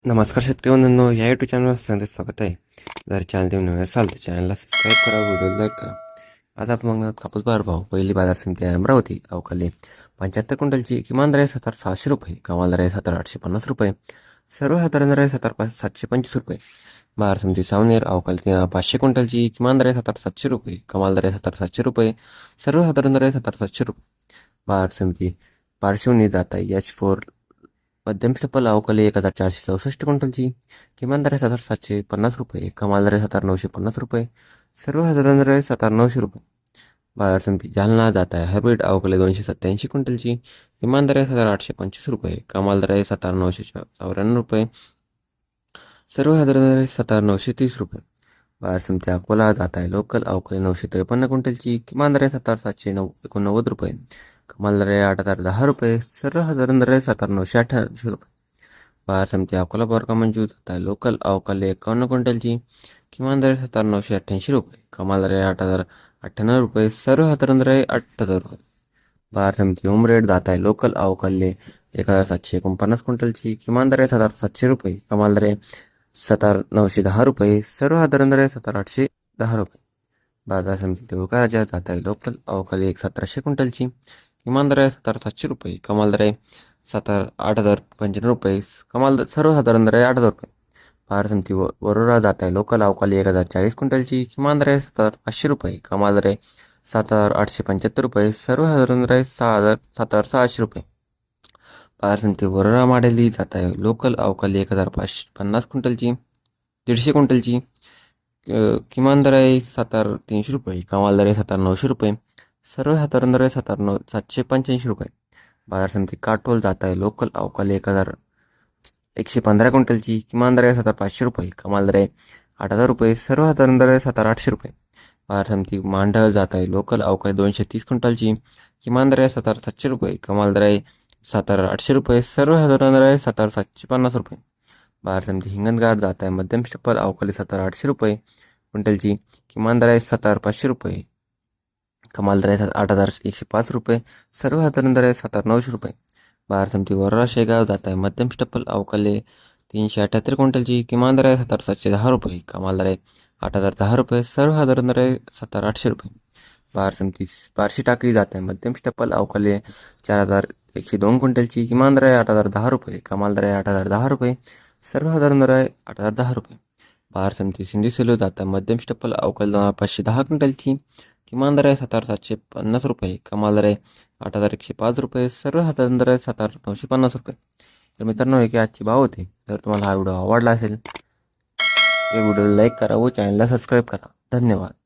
नमस्कार शेतकरी बंधूंनो, या यूट्यूब चॅनलवर सगळ्यांचं स्वागत आहे. जर चॅनल तुम्ही नवे असाल तर चॅनलला सबस्क्राईब करा, व्हिडिओ लाईक करा. आज आपण बघणार कापूस बाजार भाव. पहिली बाजार समिती आहे अमरावती. अवकाली 75 क्विंटलची किमान दर आहे 7,600 रुपये, कमाल दर आहे 7,850 रुपये, सर्वसाधारण दर आहे 7,725 रुपये. बाजार समिती सावनेर. अवकाली 500 क्विंटलची किमान दर आहे 7,700 रुपये, कमाल दर आहे 7,700 रुपये, सर्वसाधारण दर आहे 7,700 रुपये. बाजार समिती पार्श्वनी जात आहे H4 मध्यम स्टेपल. अवकाली 1,464 क्विंटलची किमान दर आहे 7,750 रुपये, कमाल दर आहे 7,950 रुपये, सर्वसाधारण दर आहे 7,900 रुपये. बाजार समिती जालना जात आहे हायब्रिड. अवकाली 287 क्विंटलची किमान दर आहे 7,825 रुपये, कमाल दर आहे 7,994 रुपये, सर्वसाधारण दर आहे 7,930 रुपये. बाजार समिती अकोला जात आहे लोकल. अवकाली 953 क्विंटलची किमान दर आहे 7,789 रुपये, कमाल दर आहे 8,010 रुपये, सर्वसाधारण दर आहे 7,988 रुपये. बाजार समिती अकोला बारका मंजूर जात आहे लोकल. अवकाली 51 क्विंटलची किमान दर आहे 7,988 रुपये, कमाल दर आहे 8,098 रुपये, सर्वसाधारण दर आहे 8,000 रुपये. बाजार समिती उमरेड जात आहे लोकल. अवकाली 1,749 क्विंटलची किमान दर आहे 7,700 रुपये, कमाल दर आहे 7,910 रुपये, सर्वसाधारण दर आहे 7,810 रुपये. बाजार समिती देऊळका राजा जात आहे लोकल. अवकाली 1,700 क्विंटलची किमान दर आहे 7,700 रुपये, कमाल दर आहे 8,095 रुपये, सर्वसाधारण दर आहे 8,000 रुपये. बाजार समिती वरोरा जात आहे लोकल. अवकाली 1,040 क्विंटलची किमान दर आहे 7,500 रुपये, कमाल दर आहे 7,875 रुपये, सर्वसाधारण दर आहे 7,600 रुपये. बाजार समिती वरोरा माडेली जात आहे लोकल. अवकाली 1,550 क्विंटलची 150 क्विंटलची किमान दर आहे 7,300 रुपये, कमाल दर आहे 7,900 रुपये, सर्वसाधारण दर आहे 7,785 रुपये. बाजार समिती काटोल जात आहे लोकल. अवकाली 1,115 क्विंटलची किमान दर आहे 7,500 रुपये, कमाल दर आहे 8,000 रुपये, सर्वसाधारण दर आहे 7,800 रुपये. बाजार समिती मांडळ जात आहे लोकल. अवकाली 230 क्विंटलची किमान दर आहे 7,700 रुपये, कमाल दर आहे 7,800 रुपये, सर्वसाधारण दर आहे 7,750 रुपये. बाजार समिती हिंगणघाट जात आहे मध्यम स्टेपल. अवकाली 7,800 रुपये क्विंटलची किमान दर आहे 7,500 रुपये, कमाल दर आहे 8,105 रुपये, सर्वसाधारण दर आहे 7,900 रुपये. बाजार समिती वरोरा शेगाव जात आहे मध्यम स्टेपल. अवकाली 378 क्विंटलची किमान दर आहे 7,710 रुपये, कमाल दर आहे 8,010 रुपये, सर्वसाधारण दर आहे 7,800 रुपये. बाजार समिती बार्शी टाकळी जात आहे मध्यम स्टेपल. अवकाली 4,102 क्विंटलची किमान दर आहे 8,010 रुपये, कमाल दर आहे 8,010 रुपये, सर्वसाधारण दर आहे 8,010 रुपये. बाजार समिती सिंधी सेलू जात आहे मध्यम स्टेपल. अवकाली 510 क्विंटलची किमान दर आहे 7,750 रुपये, कमाल दर आहे 8,105 रुपये, सर्वसाधारण दर आहे 7,950 रुपये. तर मित्रांनो, हे काही आजचे भाव होते. जर तुम्हाला हा व्हिडिओ आवडला असेल तर व्हिडिओला लाईक करा व चॅनलला सबस्क्राईब करा. धन्यवाद.